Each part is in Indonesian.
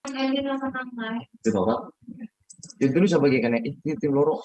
Itu Bapak. Itu lu coba kayak kena tim loro.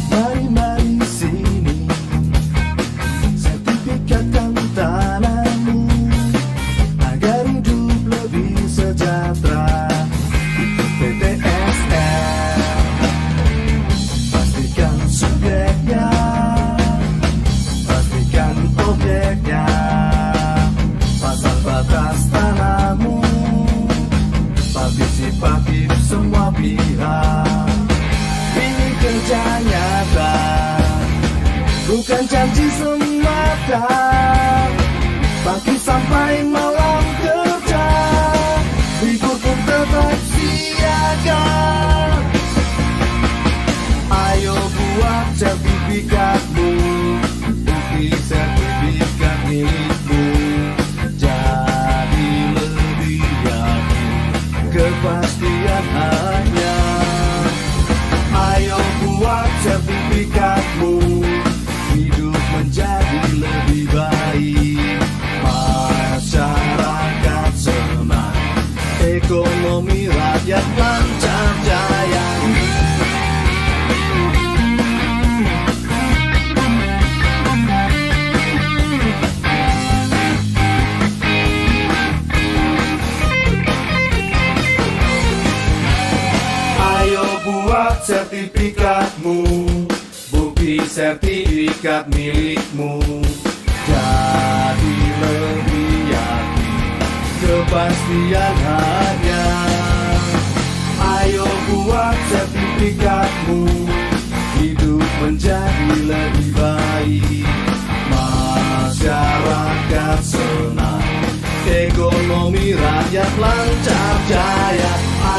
Mari-mari sini, sertifikatkan tanahmu agar hidup lebih sejahtera. PTSL, pastikan subjeknya, pastikan objeknya, pasal batas tanahmu, partisipatif semua pihak. Ini kerja nyata, bukan janji semata. Pagi sampai malam kerja, libur pun tetap siaga. Ayo buat sertifikatmu, bukti sertifikat milikmu. Jadi lebih yakin, kepastian hanya. Ayo buat sertifikatmu, hidup menjadi lebih baik. Masyarakat senang, ekonomi rakyat lancar jaya. Ayo buat sertifikatmu, bukti sertifikat milikmu. Jadi lebih yakin, kepastian hanya. Ayo buat sertifikatmu, hidup menjadi lebih baik. Masyarakat senang, ekonomi rakyat lancar jaya.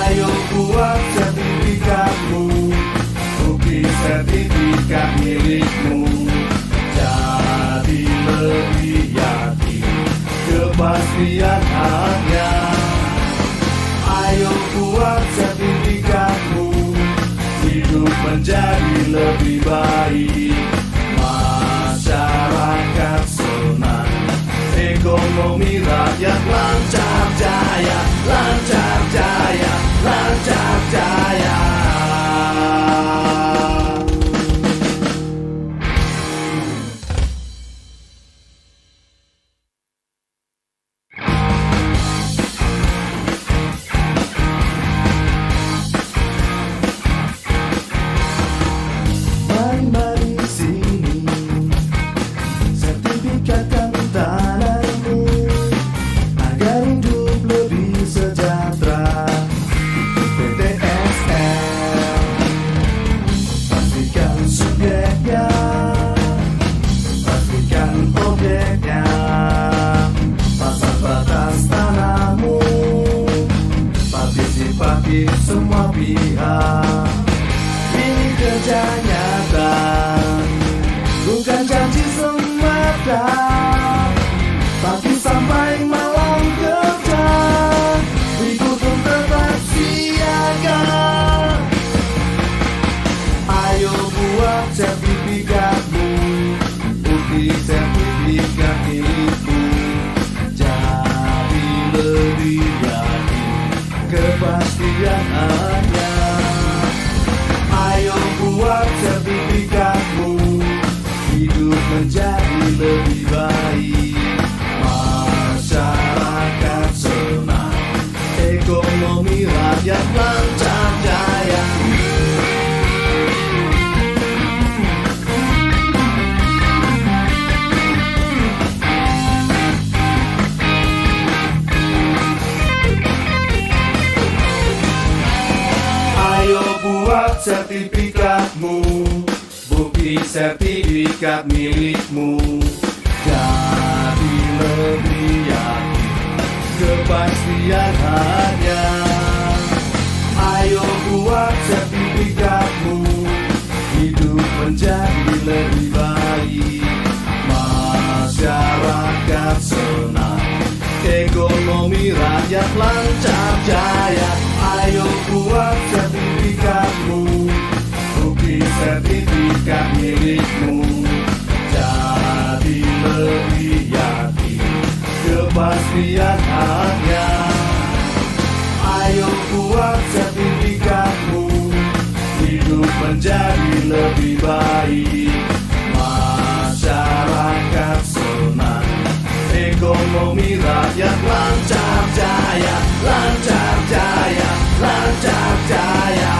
Ayo buat sertifikatmu, bukti sertifikat milikmu. Jadi lebih yakin, kepastian hanya. Ayo buat sertifikatmu, hidup menjadi lebih baik. Masyarakat senang, ekonomi rakyat lancar jaya, lancar jaya, lancar jaya. Ini kerja nyata, bukan janji semata. Pagi sampai malam kerja, ikut tetap siaga. Ayo buat sertifikatmu, bukti sertifikat milikmu. Jadi lebih yakin kepastian hanya. Ayo buat sertifikatmu, hidup menjadi lebih baik. Masyarakat senang, ekonomi rakyat lancar jaya. Ayo buat sertifikatmu, bukti sertifikat milikmu. Jadi lebih yakin kepastian hanya. Ayo buat sertifikatmu, hidup menjadi lebih baik. Masyarakat senang, ekonomi rakyat lancar jaya. Ayo buat sertifikatmu, bukti sertifikat milikmu. Jadi lebih yakin kepastian hanya. Ayo buat sertifikatmu, hidup menjadi lebih baik. Masyarakat senang, ekonomi rakyat lancar jaya, lancar jaya, lancar jaya.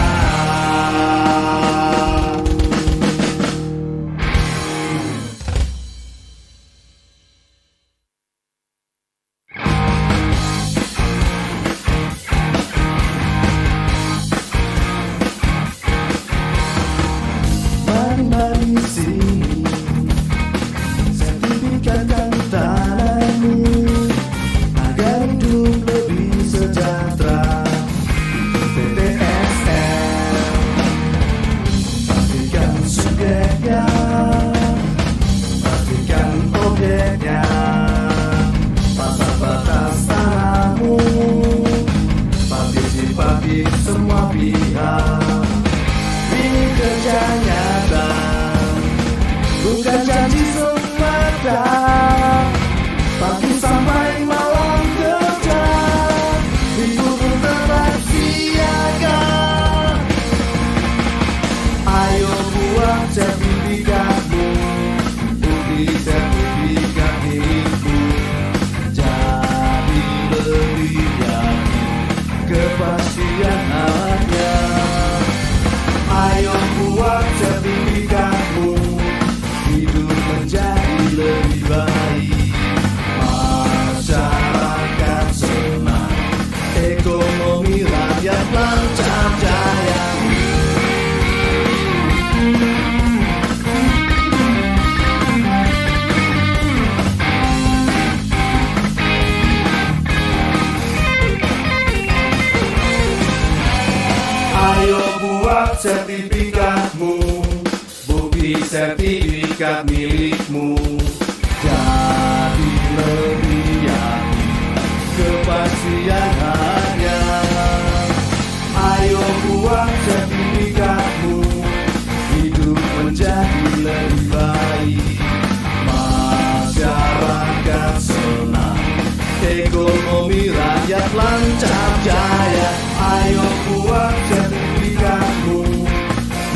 Mari sini, sertifikatkan tanahmu agar hidup lebih sejahtera. PTSL, pastikan subjeknya, pastikan objeknya, batas-batas tanahmu, partisipatif semua pihak. Ini kerja nyata, bukan janji semata. Pagi sampai malam kerja, ikut tetap siaga. Ayo buat sertifikatmu, bukti sertifikat milikmu. Jadi lebih yakin kepastian hanya. Ayo buat sertifikatmu, hidup menjadi lebih baik. Masyarakat senang, ekonomi rakyat lancar jaya. Ayo buat sertifikatmu, bukti sertifikat milikmu. Jadi lebih yakin kepastian hanya. Ayo buat sertifikatmu, hidup menjadi lebih baik. Masyarakat senang, ekonomi rakyat lancar jaya. Ayo buat sertifikatmu,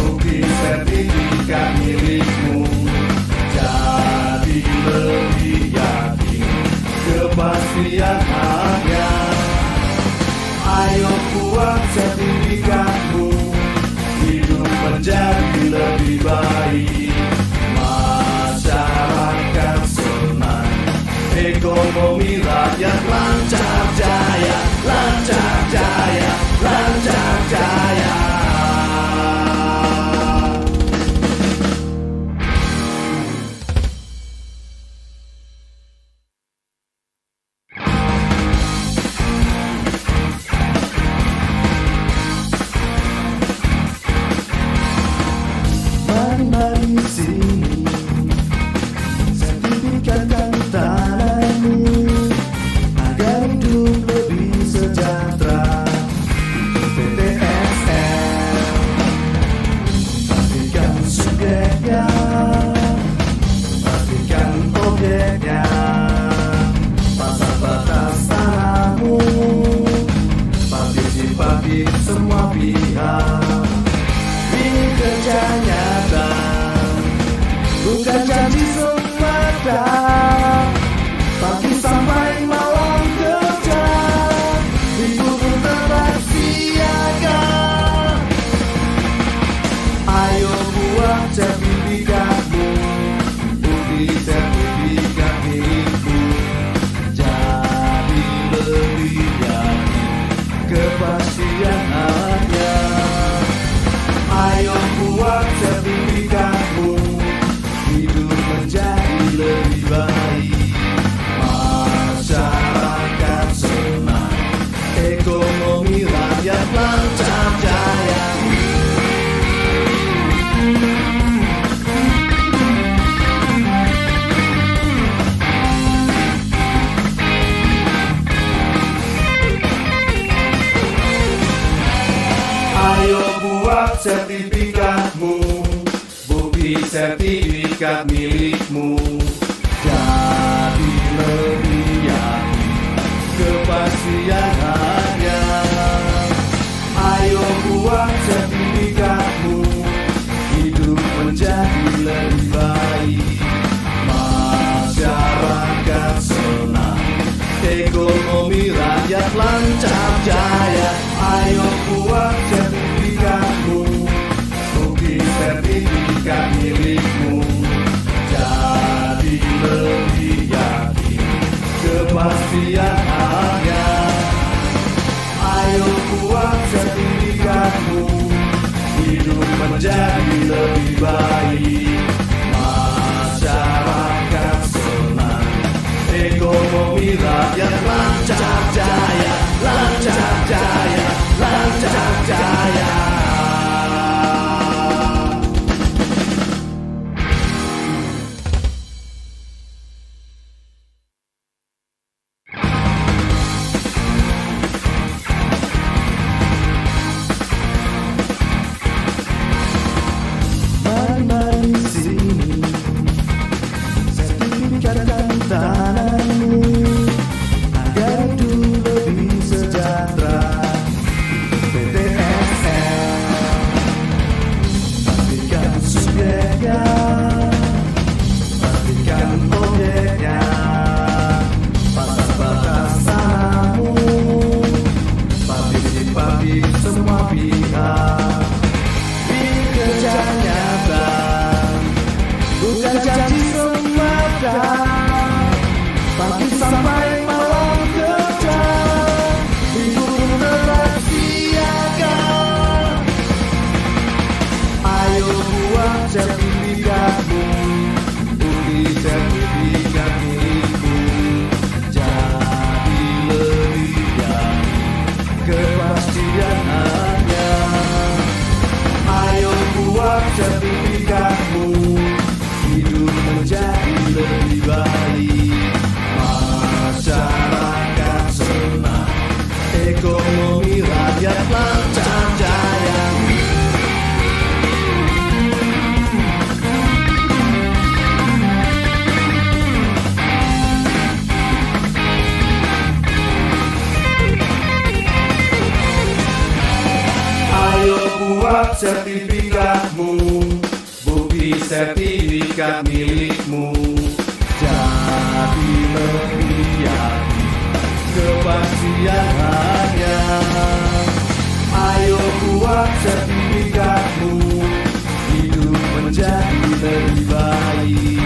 bukti sertifikat milikmu. Jadi lebih yakin kepastian hanya. Ayo buat sertifikatmu, Ayo buat sertifikatmu, bukti sertifikat milikmu. Jadi lebih yakin, kepastian hanya. Ayo buat sertifikatmu, hidup menjadi lebih baik. Masyarakat senang, ekonomi rakyat lancar jaya. Ayo buat sertifikatmu, bukti sertifikat milikmu. Jadi lebih yakin, kepastian hanya. Ayo buat sertifikatmu, hidup menjadi lebih baik. Masyarakat senang, ekonomi rakyat lancar jaya, lancar jaya, lancar jaya. Mari di sini, sertifikatkan tanganmu agar hidup lebih sejahtera. PTSL, pastikan subjeknya, pastikan objeknya, batas-batas tanahmu, partisipasi semua pihak. Kerja nyata, bukan janji semata. Pagi sampai malam kerja, hidup tetap siaga. Ayo buat sertifikatmu, bukti sertifikat milikmu. Jadi lebih yakin, kepastian hanya. Ayo buat sertifikatmu, hidup menjadi lebih baik. Masyarakat senang, ekonomi rakyat lancar jaya. Ayo buat sertifikatmu, bukti sertifikat milikmu. Jadi lebih yakin, kepastian hanya. Ayo buat sertifikatmu, hidup menjadi lebih baik.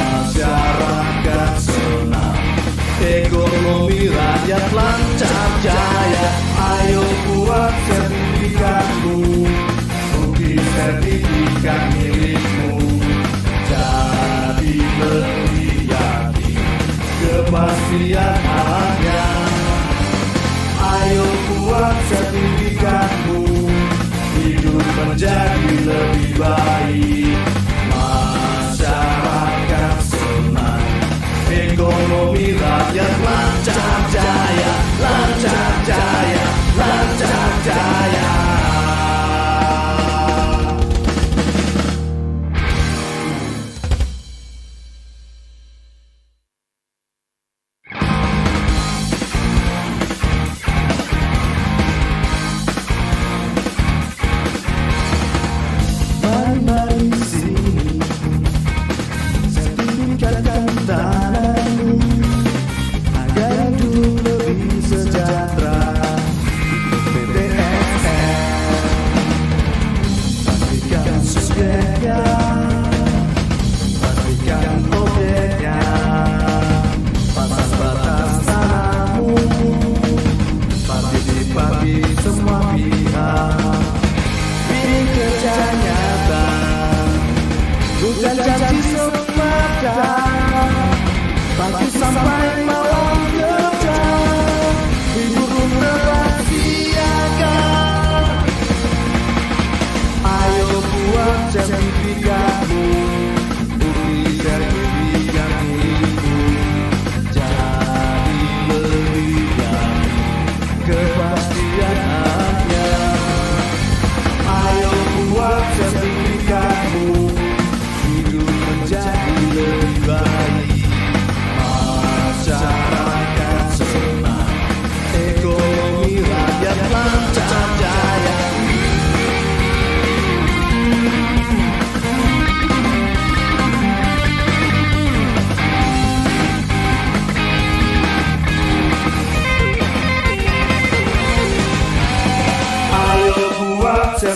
Masyarakat senang, ekonomi rakyat lancar jaya. Ayo buat sertifikatmu, bukti sertifikat milikmu. Jadi lebih yakin, kepastian hanya. Ayo buat sertifikatmu, hidup menjadi lebih baik. Masyarakat senang, ekonomi rakyat lancar jaya, lancar jaya, lancar jaya. Mari di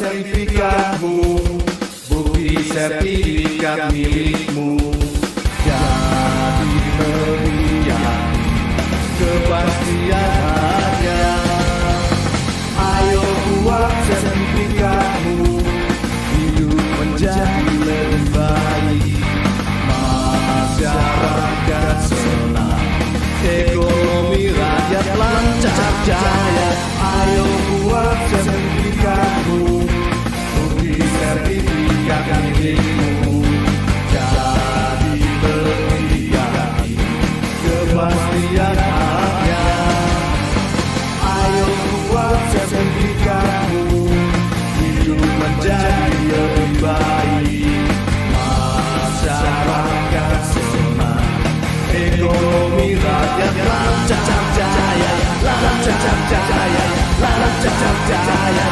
sertifikatmu, bukti sertifikat milikmu. Jadi lebih yakin kepastian harga. Ayo buat sertifikatmu, hidup menjadi lebih baik. Masyarakat senang, ekonomi rakyat lancar jaya. Ayo buat sertifikatmu, bukti sertifikat milikmu. Jadi lebih yakin kepastian harga. Ayo buat sertifikatmu, hidup menjadi lebih baik. Masyarakat senang, ekonomi rakyat lancar jaya, lancar jaya, lancar jaya.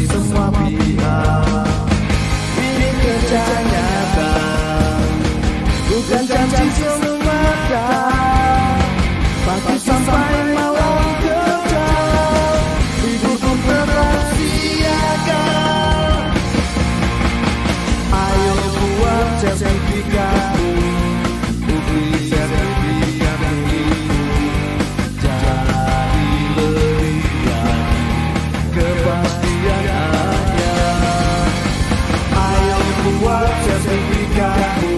Semua pihak ini kerja nyata, bukan janji semata. Pagi sampai malam kerja, hidupku tetap siaga. Ayo buat sertifikatmu, bukti sertifikat milikmu. Jadi lebih yakin kepastian harga. Ayo buat sertifikatmu,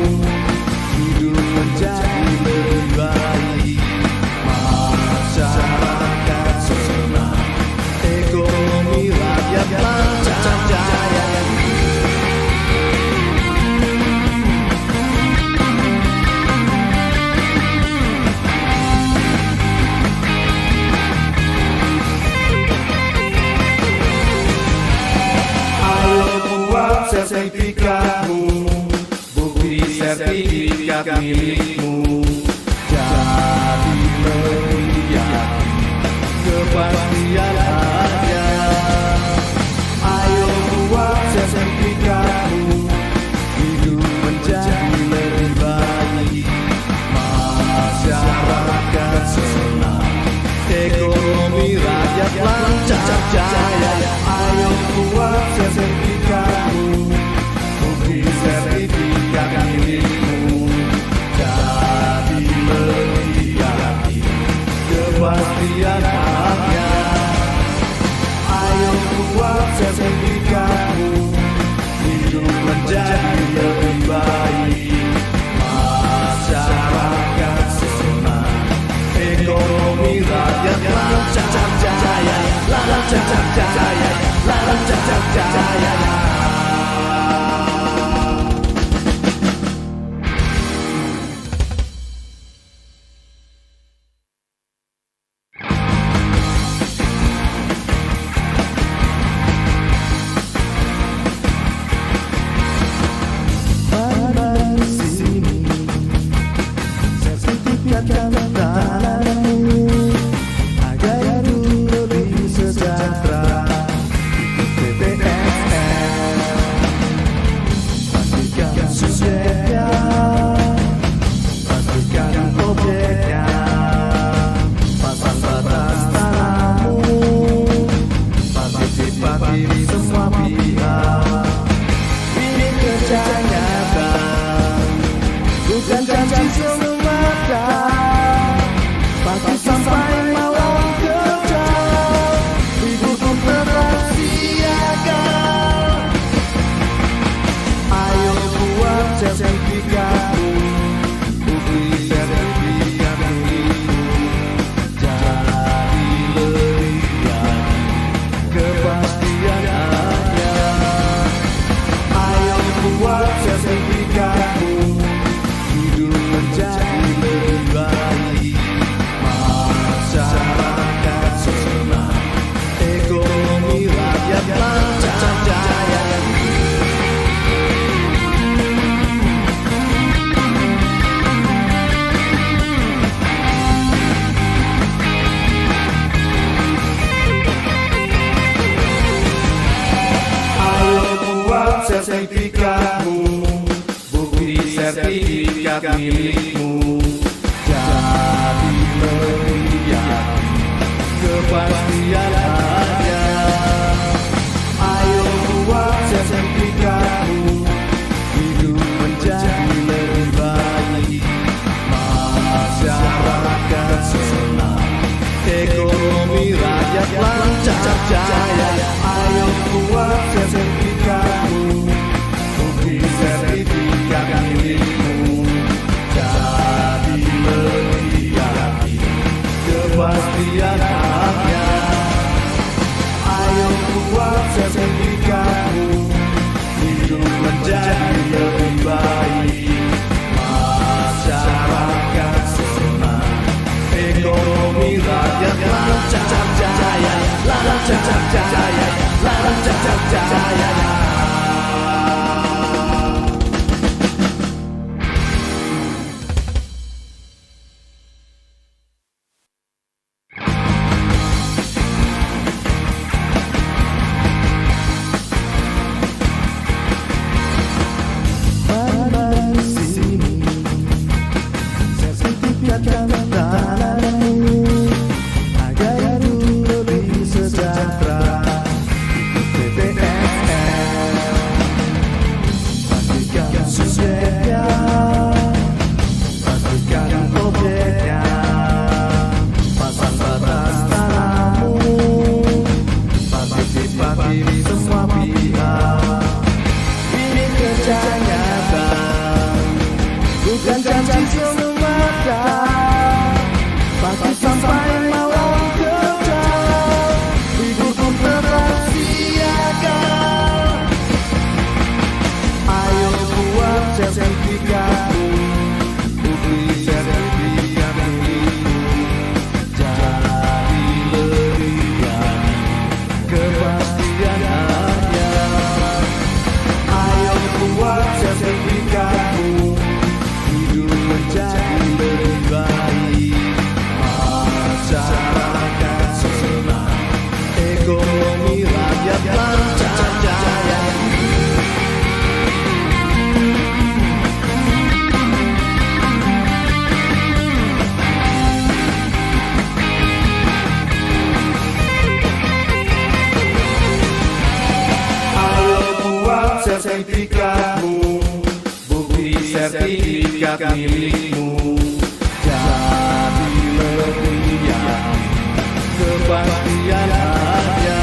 hidup menjadi lebih baik. Masyarakat senang, ekonomi rakyat lancar jaya. Ayo buat sertifikatmu, bukti sertifikat milikmu. Jadi lebih yakin kepastian harga. Ayo buat sertifikatmu, hidup menjadi lebih baik. Masyarakat senang, ekonomi rakyat lancar jaya. Ayo buat sertifikatmu, bukti sertifikat milikmu. Jadi lebih yakin kepastian harga. Ayo buat sertifikatmu, hidup menjadi lebih baik. Masyarakat senang, ekonomi rakyat lancar jaya, lancar jaya, lancar jaya. Agar hidup lebih sejahtera. Ayo sertifikatmu, bukti sertifikat milikmu. Jadi lebih yakin, kepastian ada. Ayo buat sertifikatmu, hidup menjadi lebih baik. Masyarakat senang, ekonomi rakyat lancar jaya. Ayo buat sertifikatmu, bukti sertifikat milikmu. Jadi lebih yakin, kepastian ada. Ayo buat sertifikatmu, hidup menjadi lebih baik. Masyarakat senang, ekonomi rakyat lancar jaya, lancar jaya, lancar jaya. Mari sini, sertifikatkan tanahmu, agar hidup lebih sejahtera. Ikut PPSN, pastikan suksesnya, pastikan objeknya. Pasang batas tanahmu, partisipatif semua pihak. Ini kerja nyata, bukan janji semata. Pasti sampai malam kerja, hidup pun tetap siaga. Ayo buat sertifikatmu, bukti sertifikat milikmu. Jadi lebih yakin, kepastian ada. Ayo buat sertifikatmu, hidup menjadi lebih baik. Masyarakat senang, ekonomi rakyat lancar jaya. Ayo buat sertifikatmu, bukti sertifikat milikmu. Jadi lebih yakin, kepastian ada.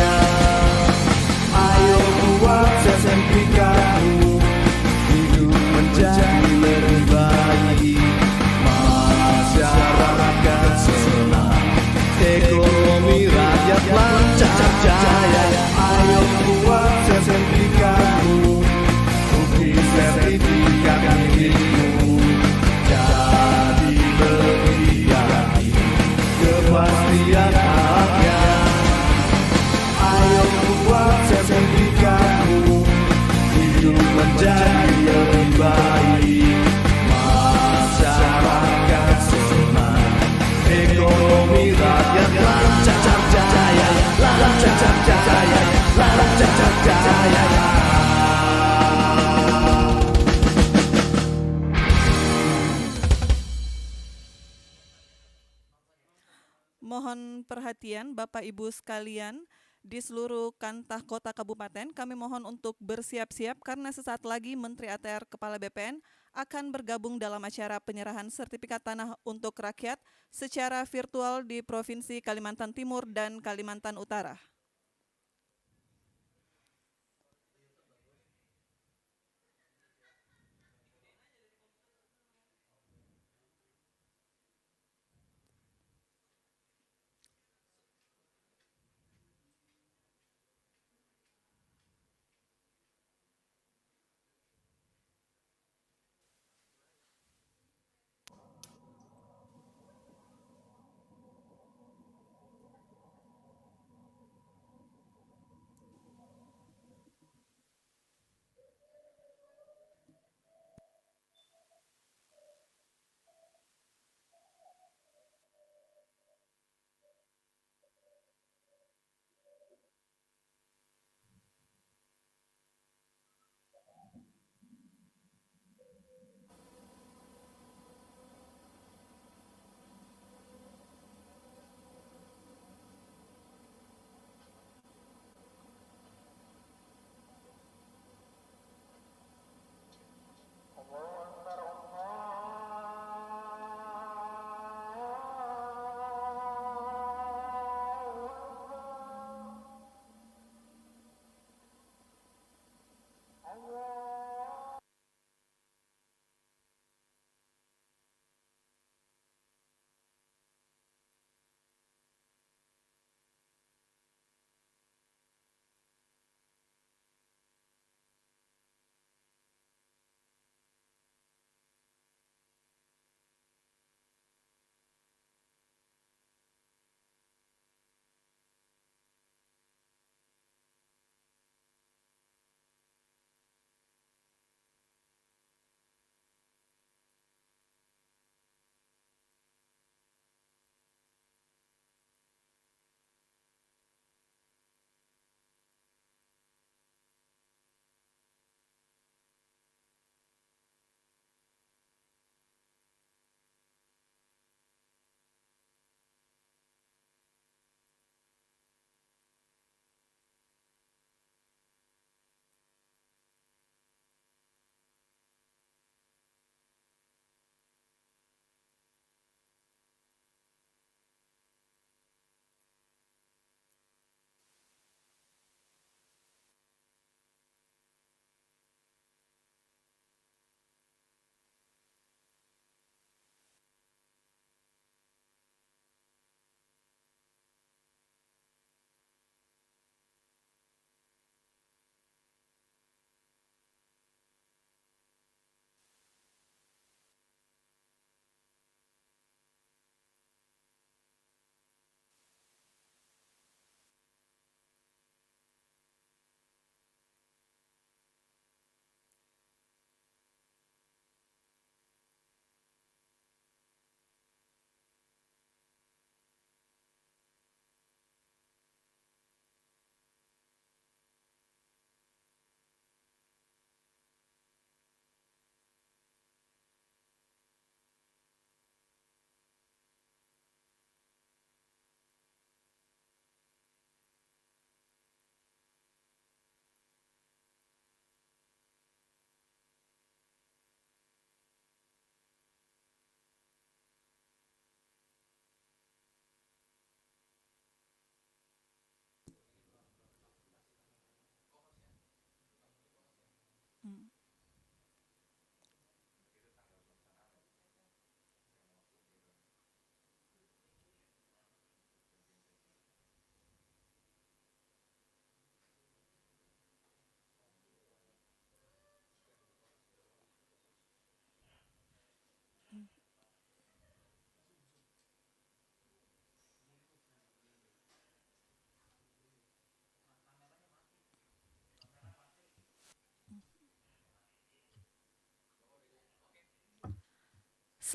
Ayo buat sertifikatmu, hidup menjadi lebih baik. Masyarakat senang, ekonomi rakyat lancar jaya. Ayo buat sertifikatmu, bukti sertifikat milikmu. Jadi lebih yakin, kepastian ada. Ayo buat sertifikatmu, hidup menjadi lebih baik. Masyarakat senang, ekonomi rakyat lancar jaya, lancar jaya, lancar jaya. Mohon perhatian Bapak Ibu sekalian di seluruh kantah kota kabupaten, kami mohon untuk bersiap-siap karena sesaat lagi Menteri ATR Kepala BPN akan bergabung dalam acara penyerahan sertifikat tanah untuk rakyat secara virtual di Provinsi Kalimantan Timur dan Kalimantan Utara.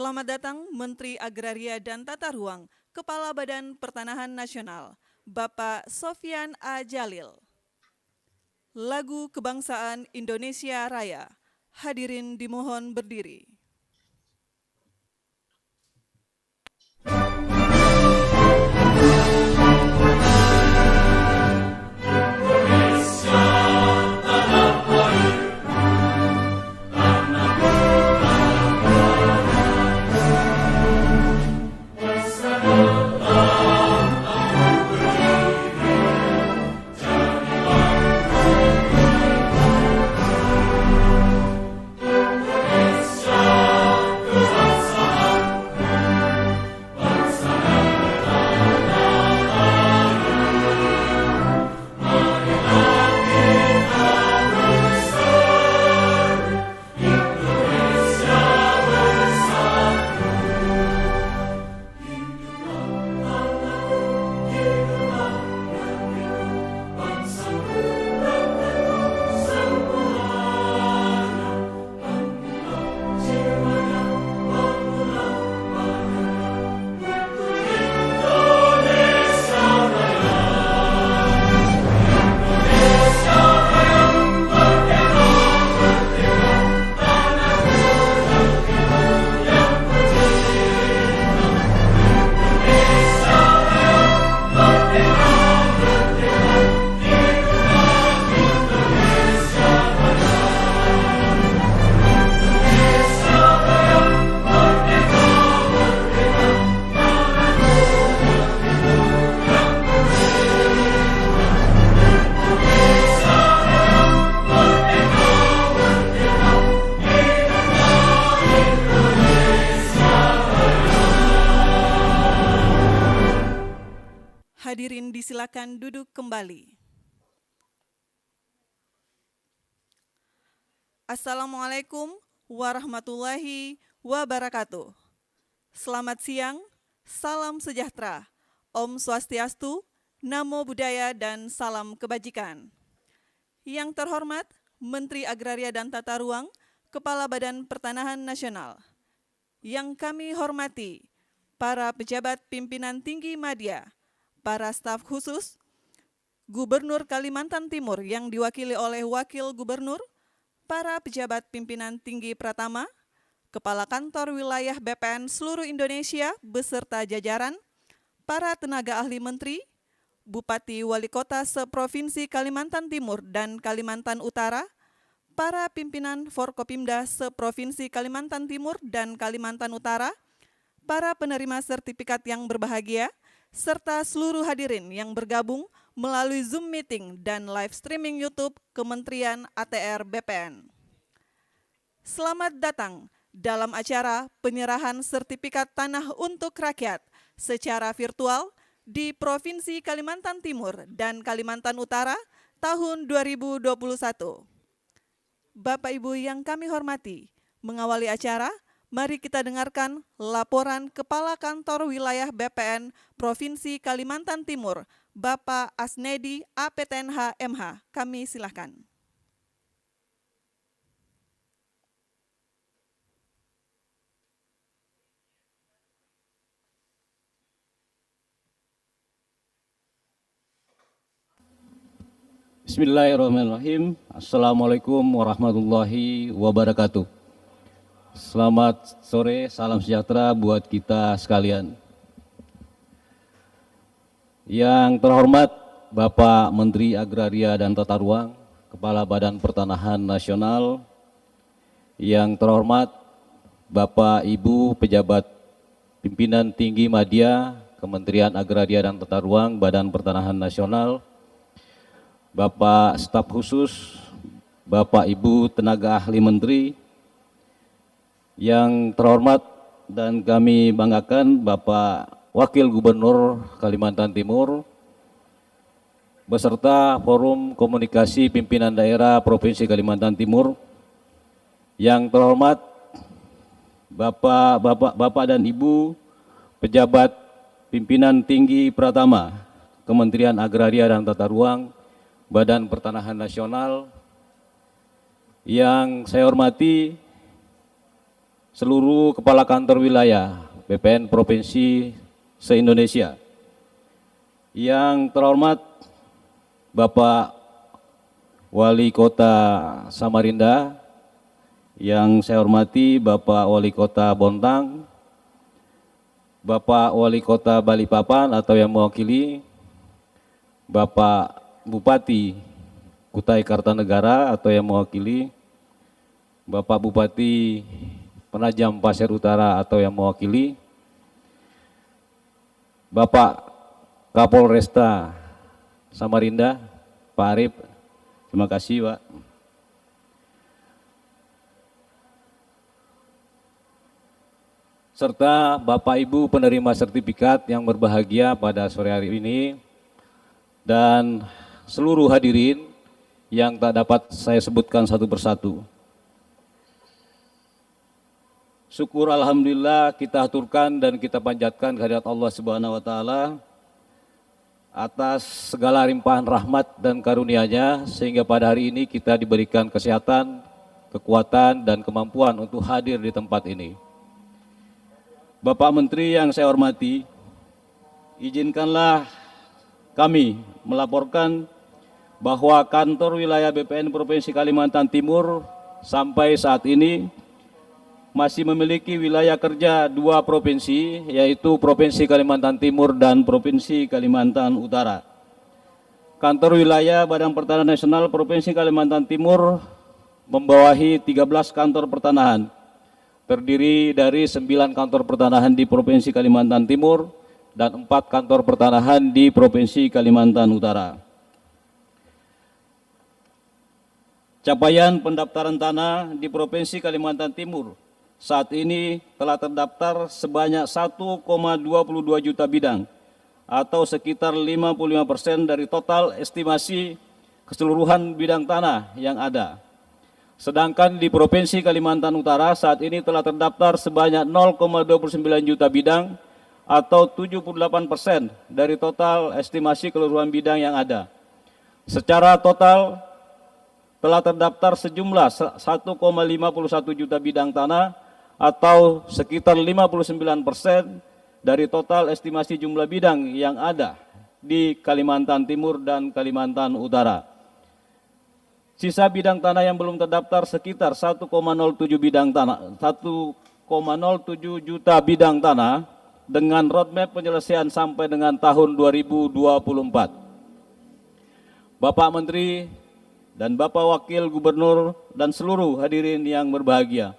Selamat datang Menteri Agraria dan Tata Ruang, Kepala Badan Pertanahan Nasional, Bapak Sofyan A. Jalil. Lagu Kebangsaan Indonesia Raya. Hadirin dimohon berdiri. Hadirin disilakan duduk kembali. Assalamualaikum warahmatullahi wabarakatuh. Selamat siang, salam sejahtera, Om Swastiastu, Namo Buddhaya, dan salam kebajikan. Yang terhormat Menteri Agraria dan Tata Ruang, Kepala Badan Pertanahan Nasional. Yang kami hormati para pejabat pimpinan tinggi media, para staf khusus, Gubernur Kalimantan Timur yang diwakili oleh Wakil Gubernur, para pejabat pimpinan tinggi Pratama, Kepala Kantor Wilayah BPN seluruh Indonesia beserta jajaran, para tenaga ahli menteri, Bupati Wali Kota seprovinsi Kalimantan Timur dan Kalimantan Utara, para pimpinan Forkopimda seprovinsi Kalimantan Timur dan Kalimantan Utara, para penerima sertifikat yang berbahagia, serta seluruh hadirin yang bergabung melalui Zoom meeting dan live streaming YouTube Kementerian ATR BPN. Selamat datang dalam acara penyerahan sertifikat tanah untuk rakyat secara virtual di Provinsi Kalimantan Timur dan Kalimantan Utara tahun 2021. Bapak Ibu yang kami hormati, mengawali acara, mari kita dengarkan laporan Kepala Kantor Wilayah BPN Provinsi Kalimantan Timur, Bapak Asnedi APTNH MH. Kami silakan. Bismillahirrahmanirrahim. Assalamualaikum warahmatullahi wabarakatuh. Selamat sore, salam sejahtera buat kita sekalian. Yang terhormat Bapak Menteri Agraria dan Tata Ruang, Kepala Badan Pertanahan Nasional. Yang terhormat Bapak Ibu pejabat pimpinan tinggi media, Kementerian Agraria dan Tata Ruang, Badan Pertanahan Nasional. Bapak staf khusus, Bapak Ibu tenaga ahli menteri, yang terhormat dan kami banggakan Bapak Wakil Gubernur Kalimantan Timur, beserta Forum Komunikasi Pimpinan Daerah Provinsi Kalimantan Timur, yang terhormat Bapak dan Ibu pejabat pimpinan tinggi Pratama, Kementerian Agraria dan Tata Ruang, Badan Pertanahan Nasional, yang saya hormati seluruh kepala kantor wilayah BPN Provinsi se-Indonesia. Yang terhormat Bapak Wali Kota Samarinda, yang saya hormati Bapak Wali Kota Bontang, Bapak Wali Kota Balikpapan atau yang mewakili, Bapak Bupati Kutai Kartanegara atau yang mewakili, Bapak Bupati Penajam Pasir Utara atau yang mewakili, Bapak Kapolresta Samarinda, Pak Arif, terima kasih Pak. Serta Bapak Ibu penerima sertifikat yang berbahagia pada sore hari ini, dan seluruh hadirin yang tak dapat saya sebutkan satu persatu. Syukur alhamdulillah kita aturkan dan kita panjatkan kehadirat Allah Subhanahu wa taala atas segala limpahan rahmat dan karunia-Nya sehingga pada hari ini kita diberikan kesehatan, kekuatan dan kemampuan untuk hadir di tempat ini. Bapak Menteri yang saya hormati, izinkanlah kami melaporkan bahwa kantor wilayah BPN Provinsi Kalimantan Timur sampai saat ini masih memiliki wilayah kerja 2 provinsi, yaitu Provinsi Kalimantan Timur dan Provinsi Kalimantan Utara. Kantor wilayah Badan Pertanahan Nasional Provinsi Kalimantan Timur membawahi 13 kantor pertanahan, terdiri dari 9 kantor pertanahan di Provinsi Kalimantan Timur dan 4 kantor pertanahan di Provinsi Kalimantan Utara. Capaian pendaftaran tanah di Provinsi Kalimantan Timur saat ini telah terdaftar sebanyak 1,22 juta bidang atau sekitar 55% dari total estimasi keseluruhan bidang tanah yang ada. Sedangkan di Provinsi Kalimantan Utara saat ini telah terdaftar sebanyak 0,29 juta bidang atau 78% dari total estimasi keseluruhan bidang yang ada. Secara total telah terdaftar sejumlah 1,51 juta bidang tanah atau sekitar 59% dari total estimasi jumlah bidang yang ada di Kalimantan Timur dan Kalimantan Utara. Sisa bidang tanah yang belum terdaftar sekitar 1,07 bidang tanah, 1,07 juta bidang tanah dengan roadmap penyelesaian sampai dengan tahun 2024. Bapak Menteri dan Bapak Wakil Gubernur dan seluruh hadirin yang berbahagia,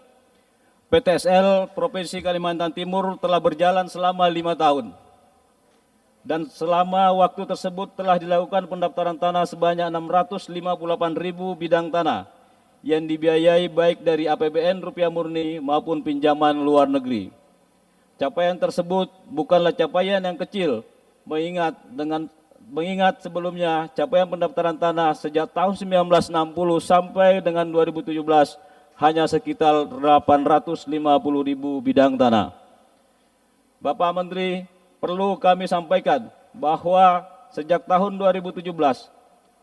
PTSL Provinsi Kalimantan Timur telah berjalan selama 5 tahun. Dan selama waktu tersebut telah dilakukan pendaftaran tanah sebanyak 658.000 bidang tanah yang dibiayai baik dari APBN rupiah murni maupun pinjaman luar negeri. Capaian tersebut bukanlah capaian yang kecil, mengingat sebelumnya capaian pendaftaran tanah sejak tahun 1960 sampai dengan 2017 hanya sekitar 850.000 bidang tanah. Bapak Menteri, perlu kami sampaikan bahwa sejak tahun 2017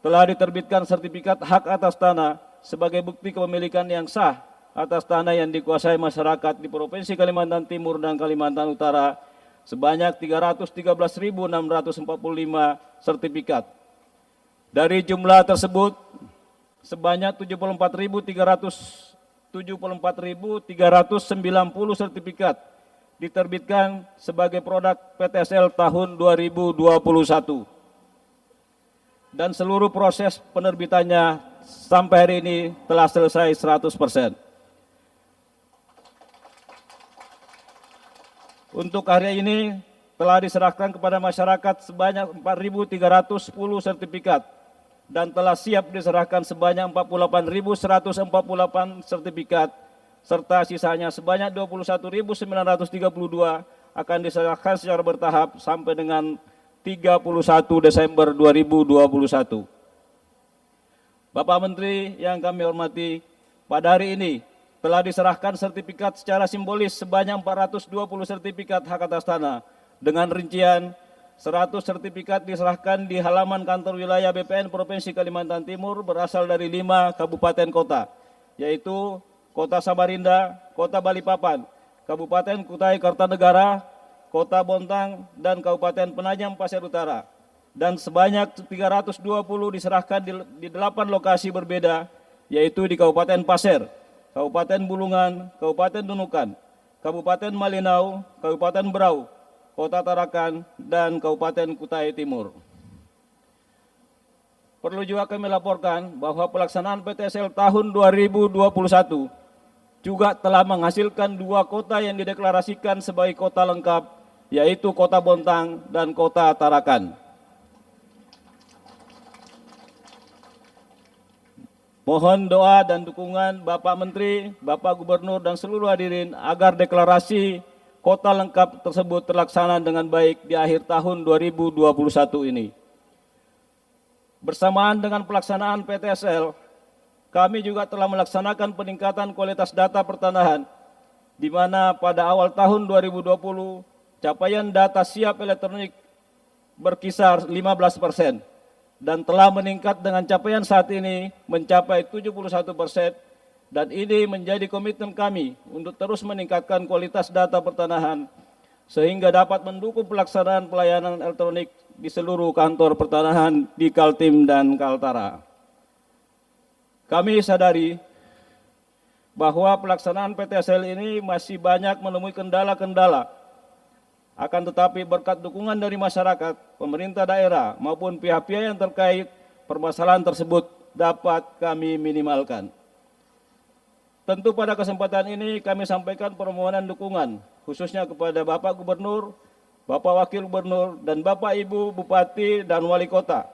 telah diterbitkan sertifikat hak atas tanah sebagai bukti kepemilikan yang sah atas tanah yang dikuasai masyarakat di Provinsi Kalimantan Timur dan Kalimantan Utara sebanyak 313.645 sertifikat. Dari jumlah tersebut, sebanyak 74.390 sertifikat diterbitkan sebagai produk PTSL tahun 2021. Dan seluruh proses penerbitannya sampai hari ini telah selesai 100%. Untuk hari ini telah diserahkan kepada masyarakat sebanyak 4.310 sertifikat dan telah siap diserahkan sebanyak 48.148 sertifikat, serta sisanya sebanyak 21.932 akan diserahkan secara bertahap sampai dengan 31 Desember 2021. Bapak Menteri yang kami hormati, pada hari ini telah diserahkan sertifikat secara simbolis sebanyak 420 sertifikat hak atas tanah dengan rincian 100 sertifikat diserahkan di halaman kantor wilayah BPN Provinsi Kalimantan Timur berasal dari 5 kabupaten kota, yaitu Kota Samarinda, Kota Balikpapan, Kabupaten Kutai Kartanegara, Kota Bontang, dan Kabupaten Penajam Pasir Utara. Dan sebanyak 320 diserahkan di 8 lokasi berbeda, yaitu di Kabupaten Pasir, Kabupaten Bulungan, Kabupaten Nunukan, Kabupaten Malinau, Kabupaten Berau, Kota Tarakan, dan Kabupaten Kutai Timur. Perlu juga kami laporkan bahwa pelaksanaan PTSL tahun 2021 juga telah menghasilkan 2 kota yang dideklarasikan sebagai kota lengkap, yaitu Kota Bontang dan Kota Tarakan. Mohon doa dan dukungan Bapak Menteri, Bapak Gubernur, dan seluruh hadirin agar deklarasi kota lengkap tersebut terlaksana dengan baik di akhir tahun 2021 ini. Bersamaan dengan pelaksanaan PTSL, kami juga telah melaksanakan peningkatan kualitas data pertanahan, di mana pada awal tahun 2020, capaian data siap elektronik berkisar 15%. Dan telah meningkat dengan capaian saat ini mencapai 71%, dan ini menjadi komitmen kami untuk terus meningkatkan kualitas data pertanahan sehingga dapat mendukung pelaksanaan pelayanan elektronik di seluruh kantor pertanahan di Kaltim dan Kaltara. Kami sadari bahwa pelaksanaan PTSL ini masih banyak menemui kendala-kendala. Akan tetapi berkat dukungan dari masyarakat, pemerintah daerah maupun pihak-pihak yang terkait, permasalahan tersebut dapat kami minimalkan. Tentu pada kesempatan ini kami sampaikan permohonan dukungan khususnya kepada Bapak Gubernur, Bapak Wakil Gubernur, dan Bapak Ibu Bupati dan Wali Kota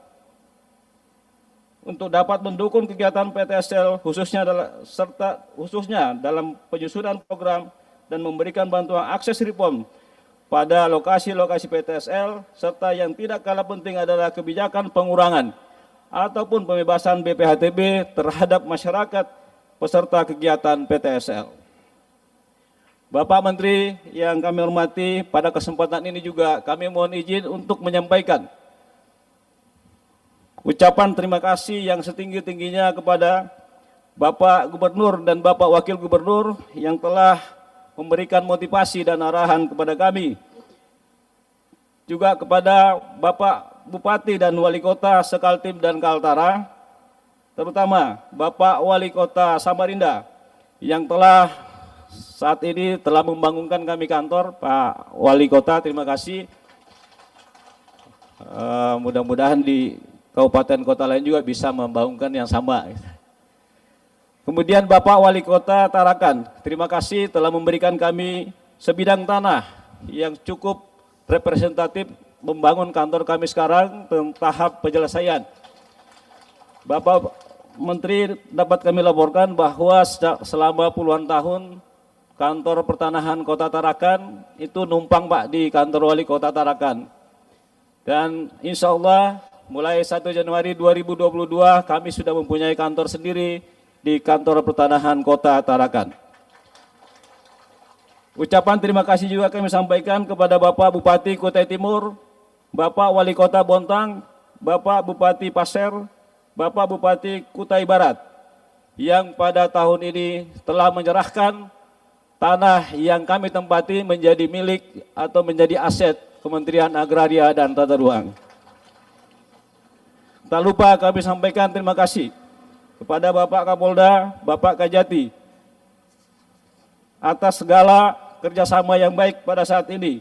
untuk dapat mendukung kegiatan PTSL khususnya dalam penyusunan program dan memberikan bantuan akses reform pada lokasi-lokasi PTSL, serta yang tidak kalah penting adalah kebijakan pengurangan ataupun pembebasan BPHTB terhadap masyarakat peserta kegiatan PTSL. Bapak Menteri yang kami hormati, pada kesempatan ini juga kami mohon izin untuk menyampaikan ucapan terima kasih yang setinggi-tingginya kepada Bapak Gubernur dan Bapak Wakil Gubernur yang telah memberikan motivasi dan arahan kepada kami. Juga kepada Bapak Bupati dan Wali Kota Sekaltim dan Kaltara, terutama Bapak Wali Kota Samarinda yang saat ini telah membangunkan kami kantor. Pak Wali Kota, terima kasih. Mudah-mudahan di kabupaten kota lain juga bisa membangunkan yang sama. Kemudian Bapak Wali Kota Tarakan, terima kasih telah memberikan kami sebidang tanah yang cukup representatif membangun kantor kami sekarang tahap penyelesaian. Bapak Menteri, dapat kami laporkan bahwa selama puluhan tahun kantor pertanahan Kota Tarakan itu numpang Pak di kantor Wali Kota Tarakan. Dan insya Allah mulai 1 Januari 2022 kami sudah mempunyai kantor sendiri di kantor pertanahan Kota Tarakan. Ucapan terima kasih juga kami sampaikan kepada Bapak Bupati Kutai Timur, Bapak Wali Kota Bontang, Bapak Bupati Pasir, Bapak Bupati Kutai Barat, yang pada tahun ini telah menyerahkan tanah yang kami tempati menjadi milik atau menjadi aset Kementerian Agraria dan Tata Ruang. Tak lupa kami sampaikan terima kasih kepada Bapak Kapolda, Bapak Kajati, atas segala kerjasama yang baik pada saat ini.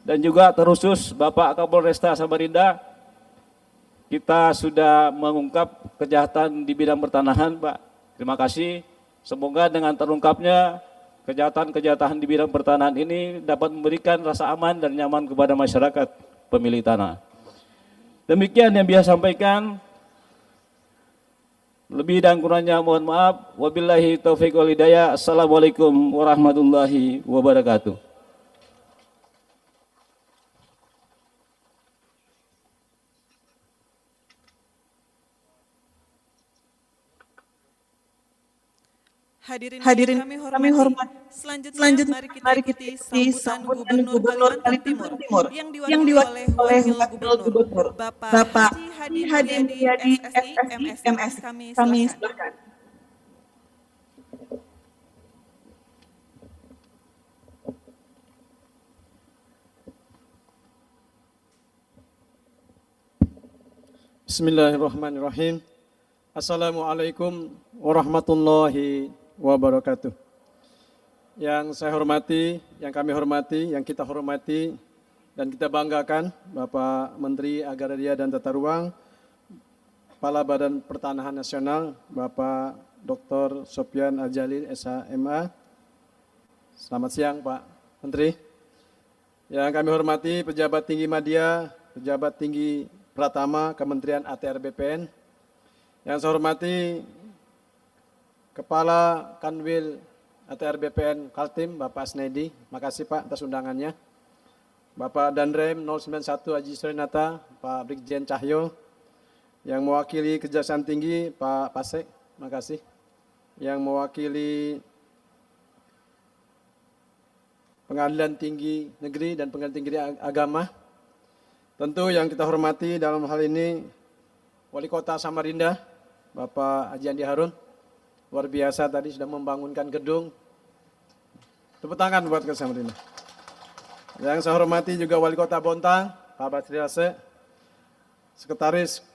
Dan juga terusus Bapak Kapolresta Samarinda, kita sudah mengungkap kejahatan di bidang pertanahan, Pak. Terima kasih. Semoga dengan terungkapnya kejahatan-kejahatan di bidang pertanahan ini dapat memberikan rasa aman dan nyaman kepada masyarakat pemilik tanah. Demikian yang bisa sampaikan. Lebih dan kurangnya mohon maaf. Wabillahi taufiq wal hidayah. Assalamualaikum warahmatullahi wabarakatuh. Hadirin kami hormati. Selanjutnya mari kita ikuti sambutan Gubernur Kalimantan Timur yang diwakili oleh Wakil Gubernur Bapak Haji Mulyadi SSI MS. Kami silakan. Bismillahirrahmanirrahim. Assalamualaikum warahmatullahi wabarakatuh. Yang saya hormati, yang kami hormati, yang kita hormati dan kita banggakan Bapak Menteri Agraria dan Tata Ruang, Kepala Badan Pertanahan Nasional, Bapak Dr. Sopyan Adjalil, SHMA. Selamat siang Pak Menteri. Yang kami hormati pejabat tinggi media, pejabat tinggi Pratama Kementerian ATR BPN. Yang saya hormati Kepala Kanwil ATR BPN Kaltim, Bapak Asnedi. Makasih Pak atas undangannya. Bapak Danrem 091 Haji Surinata, Pak Brigjen Cahyo. Yang mewakili Kejaksaan Tinggi, Pak Pasek. Makasih. Yang mewakili Pengadilan Tinggi Negeri dan Pengadilan Tinggi Agama. Tentu yang kita hormati dalam hal ini Wali Kota Samarinda, Bapak Haji Andi Harun. Luar biasa tadi sudah membangunkan gedung. Tepuk tangan buat ke Samarinda. Yang saya hormati juga Wali Kota Bontang, Pak Basri Rase, Sekretaris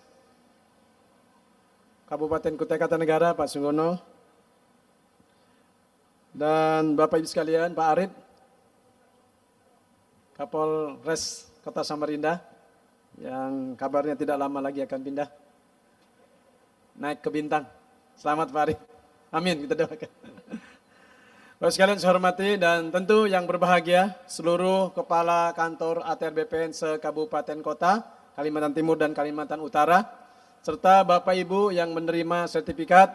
Kabupaten Kutai Kartanegara, Pak Sunggono, dan Bapak Ibu sekalian, Pak Arit, Kapolres Kota Samarinda, yang kabarnya tidak lama lagi akan pindah naik ke Bintang. Selamat Pak Arit. Amin, kita doakan. Bapak sekalian saya hormati dan tentu yang berbahagia seluruh kepala kantor ATR BPN se-Kabupaten Kota, Kalimantan Timur dan Kalimantan Utara, serta Bapak Ibu yang menerima sertifikat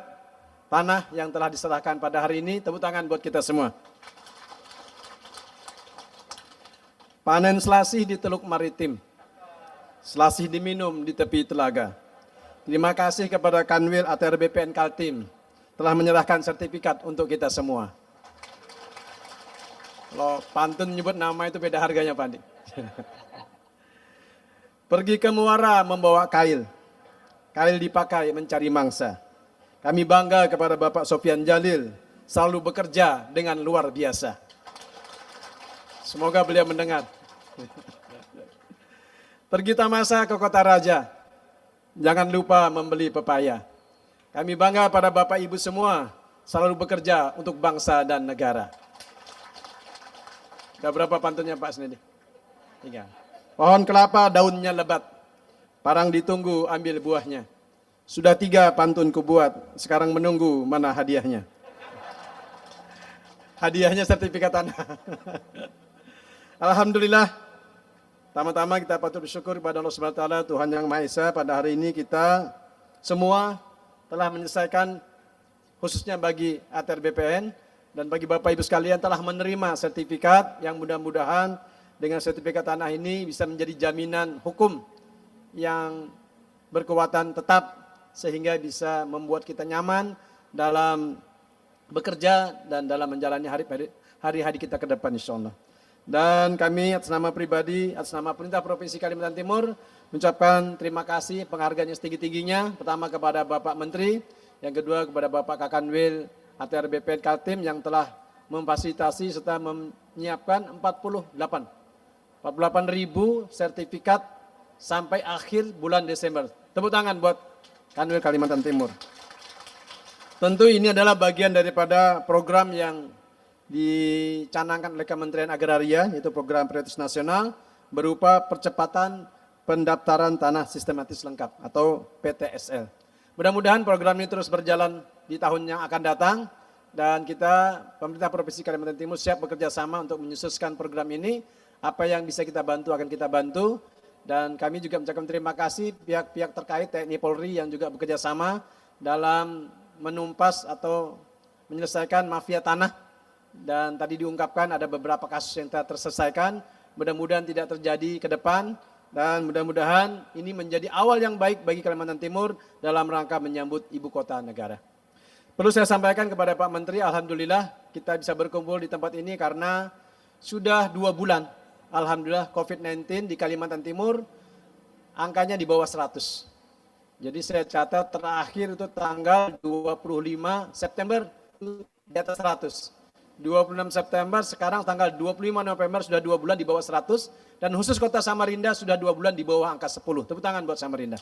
tanah yang telah diserahkan pada hari ini. Tepuk tangan buat kita semua. Panen selasih di Teluk Maritim, selasih diminum di tepi telaga. Terima kasih kepada Kanwil ATR BPN Kaltim telah menyerahkan sertifikat untuk kita semua. Kalau pantun nyebut nama itu beda harganya Pak Andi. Pergi ke muara membawa kail. Kail dipakai mencari mangsa. Kami bangga kepada Bapak Sopyan Jalil, selalu bekerja dengan luar biasa. Semoga beliau mendengar. Pergi tamasa ke Kota Raja. Jangan lupa membeli pepaya. Kami bangga pada Bapak Ibu semua, selalu bekerja untuk bangsa dan negara. Sudah berapa pantunnya Pak Snedi? 3. Pohon kelapa daunnya lebat, parang ditunggu ambil buahnya. Sudah 3 pantun kubuat, sekarang menunggu mana hadiahnya. Hadiahnya sertifikat tanah. Alhamdulillah. Pertama-tama kita patut bersyukur kepada Allah Subhanahu wa taala, Tuhan Yang Maha Esa. Pada hari ini kita semua telah menyelesaikan, khususnya bagi ATR BPN dan bagi Bapak Ibu sekalian telah menerima sertifikat yang mudah-mudahan dengan sertifikat tanah ini bisa menjadi jaminan hukum yang berkekuatan tetap sehingga bisa membuat kita nyaman dalam bekerja dan dalam menjalani hari-hari kita ke depan insyaallah. Dan kami atas nama pribadi, atas nama Pemerintah Provinsi Kalimantan Timur mengucapkan terima kasih penghargaan yang setinggi-tingginya. Pertama kepada Bapak Menteri, yang kedua kepada Bapak Kakanwil ATR BPN Kaltim yang telah memfasilitasi serta menyiapkan 48.000 sertifikat sampai akhir bulan Desember. Tepuk tangan buat Kanwil Kalimantan Timur. Tentu ini adalah bagian daripada program yang dicanangkan oleh Kementerian Agraria, yaitu program prioritas nasional berupa percepatan pendaftaran tanah sistematis lengkap atau PTSL. Mudah-mudahan program ini terus berjalan di tahun yang akan datang dan kita pemerintah Provinsi Kalimantan Timur siap bekerja sama untuk menyususkan program ini. Apa yang bisa kita bantu akan kita bantu dan kami juga mengucapkan terima kasih pihak-pihak terkait TNI Polri yang juga bekerja sama dalam menumpas atau menyelesaikan mafia tanah. Dan tadi diungkapkan ada beberapa kasus yang telah terselesaikan, mudah-mudahan tidak terjadi ke depan, dan mudah-mudahan ini menjadi awal yang baik bagi Kalimantan Timur dalam rangka menyambut ibu kota negara. Perlu saya sampaikan kepada Pak Menteri, alhamdulillah kita bisa berkumpul di tempat ini karena sudah 2 bulan, alhamdulillah COVID-19 di Kalimantan Timur, angkanya di bawah 100. Jadi saya catat terakhir itu tanggal 25 September di atas 100. 26 September, sekarang tanggal 25 November sudah 2 bulan di bawah 100 dan khusus kota Samarinda sudah 2 bulan di bawah angka 10. Tepuk tangan buat Samarinda.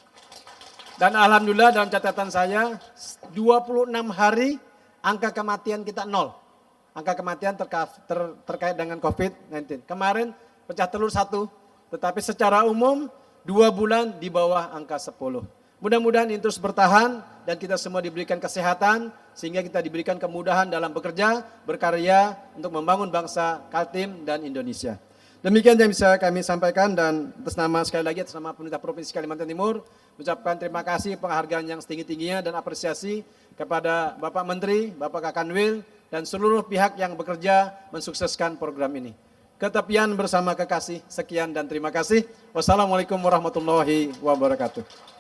Dan alhamdulillah dalam catatan saya 26 hari angka kematian kita 0. Angka kematian terkait dengan COVID-19. Kemarin pecah telur 1, tetapi secara umum 2 bulan di bawah angka 10. Mudah-mudahan ini terus bertahan dan kita semua diberikan kesehatan sehingga kita diberikan kemudahan dalam bekerja, berkarya untuk membangun bangsa, Kaltim dan Indonesia. Demikian yang bisa kami sampaikan dan atas nama sekali lagi atas nama pemerintah Provinsi Kalimantan Timur mengucapkan terima kasih penghargaan yang setinggi-tingginya dan apresiasi kepada Bapak Menteri, Bapak Kakanwil dan seluruh pihak yang bekerja mensukseskan program ini. Ketepian bersama kekasih, sekian dan terima kasih. Wassalamualaikum warahmatullahi wabarakatuh.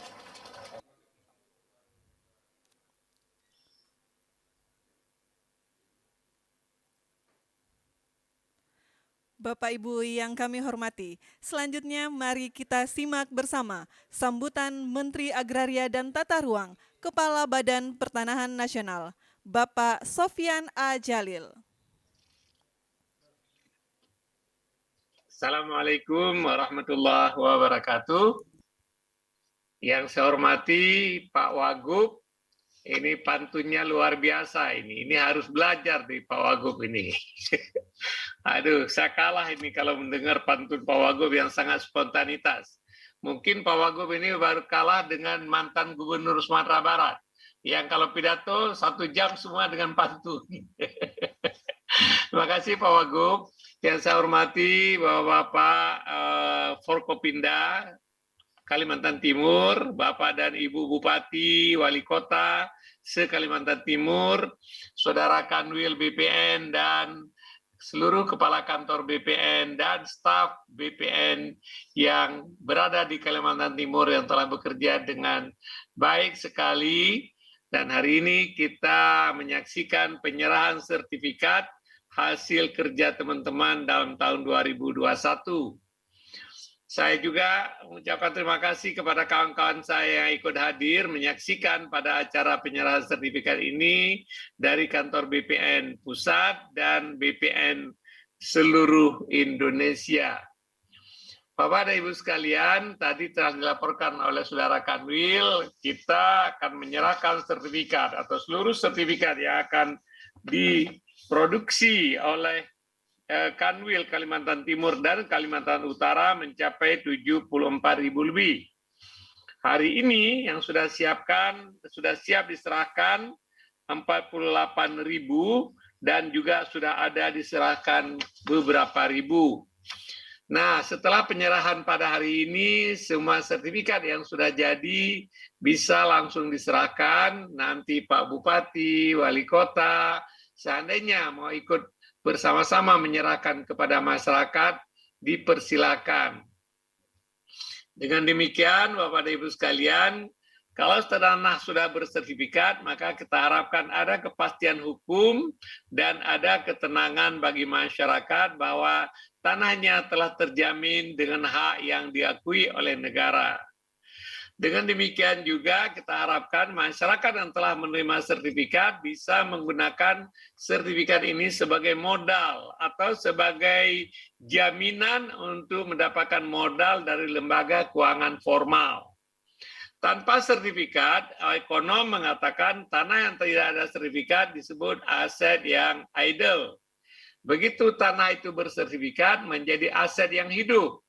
Bapak Ibu yang kami hormati, selanjutnya mari kita simak bersama sambutan Menteri Agraria dan Tata Ruang, Kepala Badan Pertanahan Nasional, Bapak Sofyan A. Jalil. Assalamualaikum warahmatullahi wabarakatuh. Yang saya hormati Pak Wagub, ini pantunnya luar biasa ini. Ini harus belajar di Pak Wagub ini. Aduh, saya kalah ini kalau mendengar pantun Pak Wagub yang sangat spontanitas. Mungkin Pak Wagub ini baru kalah dengan mantan Gubernur Sumatera Barat. Yang kalau pidato 1 jam semua dengan pantun. Terima kasih Pak Wagub. Yang saya hormati Bapak Forkopimda Kalimantan Timur, Bapak dan Ibu Bupati, Wali Kota se-Kalimantan Timur, Saudara Kanwil BPN dan seluruh kepala kantor BPN dan staf BPN yang berada di Kalimantan Timur yang telah bekerja dengan baik sekali. Dan hari ini kita menyaksikan penyerahan sertifikat hasil kerja teman-teman dalam tahun 2021. Saya juga mengucapkan terima kasih kepada kawan-kawan saya yang ikut hadir menyaksikan pada acara penyerahan sertifikat ini dari kantor BPN Pusat dan BPN seluruh Indonesia. Bapak dan Ibu sekalian, tadi telah dilaporkan oleh Saudara Kanwil, kita akan menyerahkan sertifikat atau seluruh sertifikat yang akan diproduksi oleh Kanwil Kalimantan Timur dan Kalimantan Utara mencapai 74.000 lebih. Hari ini yang sudah siap diserahkan 48.000 dan juga sudah ada diserahkan beberapa ribu. Nah, setelah penyerahan pada hari ini, semua sertifikat yang sudah jadi bisa langsung diserahkan. Nanti Pak Bupati, Wali Kota, seandainya mau ikut bersama-sama menyerahkan kepada masyarakat, dipersilakan. Dengan demikian, Bapak dan Ibu sekalian, kalau tanah sudah bersertifikat, maka kita harapkan ada kepastian hukum dan ada ketenangan bagi masyarakat bahwa tanahnya telah terjamin dengan hak yang diakui oleh negara. Dengan demikian juga kita harapkan masyarakat yang telah menerima sertifikat bisa menggunakan sertifikat ini sebagai modal atau sebagai jaminan untuk mendapatkan modal dari lembaga keuangan formal. Tanpa sertifikat, ekonom mengatakan tanah yang tidak ada sertifikat disebut aset yang idle. Begitu tanah itu bersertifikat menjadi aset yang hidup.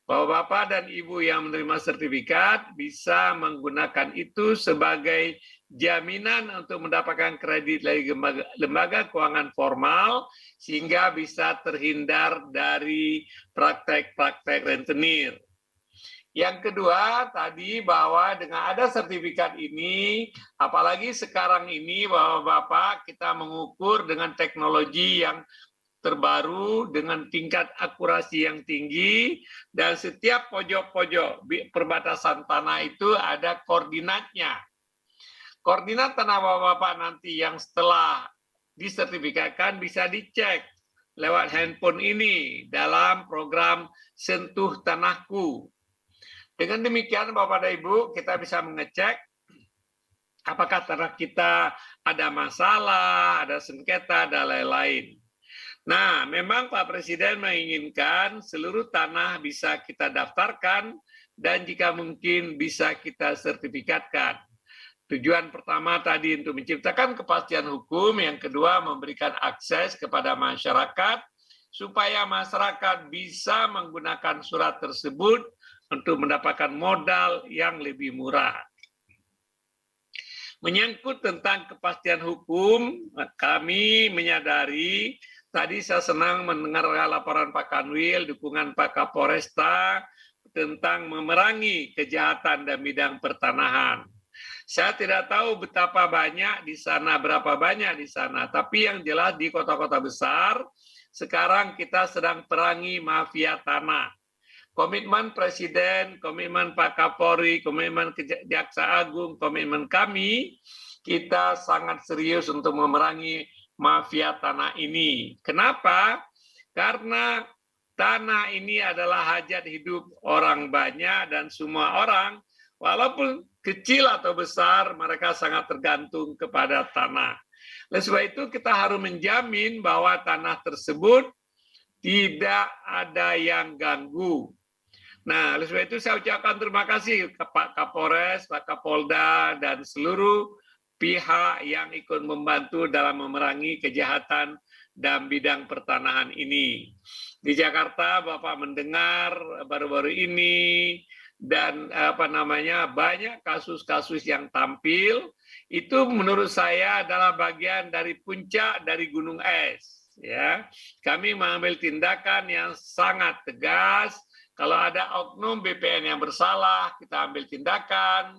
Bapak-bapak dan ibu yang menerima sertifikat bisa menggunakan itu sebagai jaminan untuk mendapatkan kredit dari lembaga keuangan formal sehingga bisa terhindar dari praktek-praktek rentenir. Yang kedua tadi bahwa dengan ada sertifikat ini, apalagi sekarang ini Bapak-bapak kita mengukur dengan teknologi yang terbaru dengan tingkat akurasi yang tinggi dan setiap pojok-pojok perbatasan tanah itu ada koordinatnya. Koordinat tanah Bapak-bapak nanti yang setelah disertifikatkan bisa dicek lewat handphone ini dalam program Sentuh Tanahku. Dengan demikian Bapak dan Ibu kita bisa mengecek apakah tanah kita ada masalah, ada sengketa, dan lain-lain. Nah, memang Pak Presiden menginginkan seluruh tanah bisa kita daftarkan dan jika mungkin bisa kita sertifikatkan. Tujuan pertama tadi untuk menciptakan kepastian hukum, yang kedua memberikan akses kepada masyarakat supaya masyarakat bisa menggunakan surat tersebut untuk mendapatkan modal yang lebih murah. Menyangkut tentang kepastian hukum, kami menyadari, tadi saya senang mendengar laporan Pak Kanwil, dukungan Pak Kapolresta tentang memerangi kejahatan dan bidang pertanahan. Saya tidak tahu betapa banyak di sana, berapa banyak di sana, tapi yang jelas di kota-kota besar, sekarang kita sedang perangi mafia tanah. Komitmen Presiden, komitmen Pak Kapolri, komitmen Jaksa Agung, komitmen kami, kita sangat serius untuk memerangi mafia tanah ini. Kenapa? Karena tanah ini adalah hajat hidup orang banyak dan semua orang, walaupun kecil atau besar, mereka sangat tergantung kepada tanah. Oleh sebab itu kita harus menjamin bahwa tanah tersebut tidak ada yang ganggu. Nah, oleh sebab itu saya ucapkan terima kasih ke Pak Kapolres, Pak Kapolda, dan seluruh pihak yang ikut membantu dalam memerangi kejahatan dan bidang pertanahan ini. Di Jakarta, Bapak mendengar baru-baru ini, dan banyak kasus-kasus yang tampil, itu menurut saya adalah bagian dari puncak dari gunung es. Ya, kami mengambil tindakan yang sangat tegas. Kalau ada oknum BPN yang bersalah, kita ambil tindakan.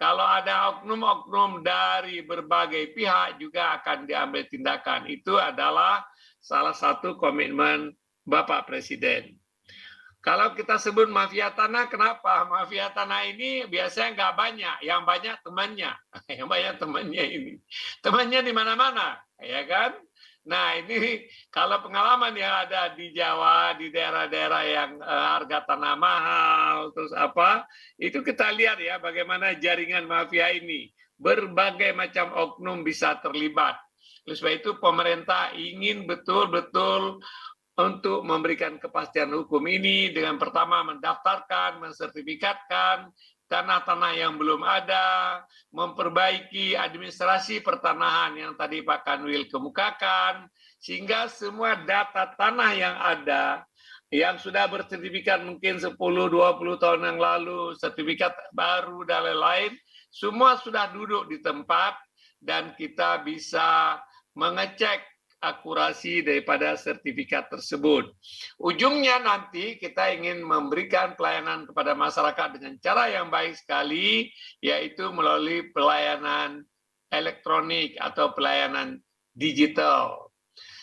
Kalau ada oknum-oknum dari berbagai pihak juga akan diambil tindakan. Itu adalah salah satu komitmen Bapak Presiden. Kalau kita sebut mafia tanah, kenapa? Mafia tanah ini biasanya nggak banyak, yang banyak temannya. Yang banyak temannya ini. Temannya di mana-mana, ya kan? Nah, ini kalau pengalaman yang ada di Jawa, di daerah-daerah yang harga tanah mahal, terus itu kita lihat ya bagaimana jaringan mafia ini. Berbagai macam oknum bisa terlibat. Oleh sebab itu pemerintah ingin betul-betul untuk memberikan kepastian hukum ini dengan pertama mendaftarkan, mensertifikatkan tanah-tanah yang belum ada, memperbaiki administrasi pertanahan yang tadi Pak Kanwil kemukakan, sehingga semua data tanah yang ada, yang sudah bersertifikat mungkin 10-20 tahun yang lalu, sertifikat baru dan lain-lain, semua sudah duduk di tempat dan kita bisa mengecek akurasi daripada sertifikat tersebut. Ujungnya nanti kita ingin memberikan pelayanan kepada masyarakat dengan cara yang baik sekali, yaitu melalui pelayanan elektronik atau pelayanan digital.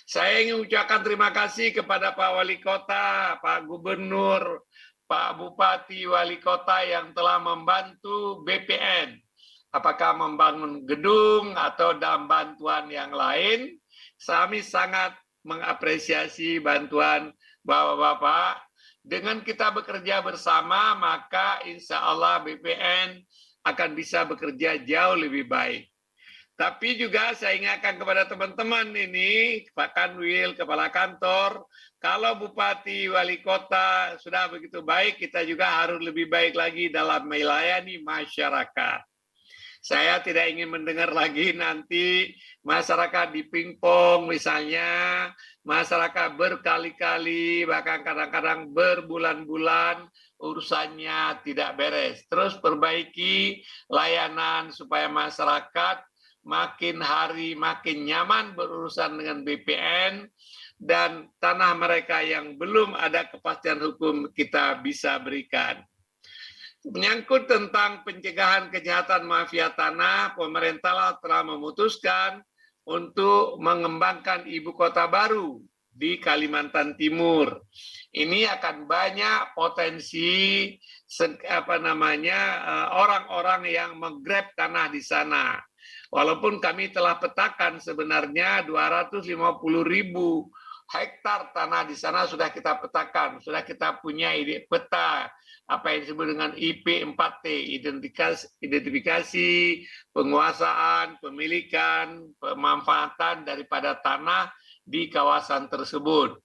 Saya ingin ucapkan terima kasih kepada Pak Wali Kota, Pak Gubernur, Pak Bupati, Wali Kota yang telah membantu BPN, apakah membangun gedung atau dalam bantuan yang lain. Kami sangat mengapresiasi bantuan Bapak-Bapak. Dengan kita bekerja bersama, maka insya Allah BPN akan bisa bekerja jauh lebih baik. Tapi juga saya ingatkan kepada teman-teman ini, Pak Kanwil, Kepala Kantor, kalau Bupati, Wali Kota sudah begitu baik, kita juga harus lebih baik lagi dalam melayani masyarakat. Saya tidak ingin mendengar lagi nanti masyarakat di pingpong misalnya, masyarakat berkali-kali, bahkan kadang-kadang berbulan-bulan urusannya tidak beres. Terus perbaiki layanan supaya masyarakat makin hari makin nyaman berurusan dengan BPN, dan tanah mereka yang belum ada kepastian hukum kita bisa berikan. Menyangkut tentang pencegahan kejahatan mafia tanah, pemerintah telah memutuskan untuk mengembangkan ibu kota baru di Kalimantan Timur. Ini akan banyak potensi orang-orang yang menggrab tanah di sana. Walaupun kami telah petakan sebenarnya 250.000 hektar tanah di sana sudah kita petakan, sudah kita punya ide peta apa yang disebut dengan IP4T, identifikasi, penguasaan, pemilikan, pemanfaatan daripada tanah di kawasan tersebut.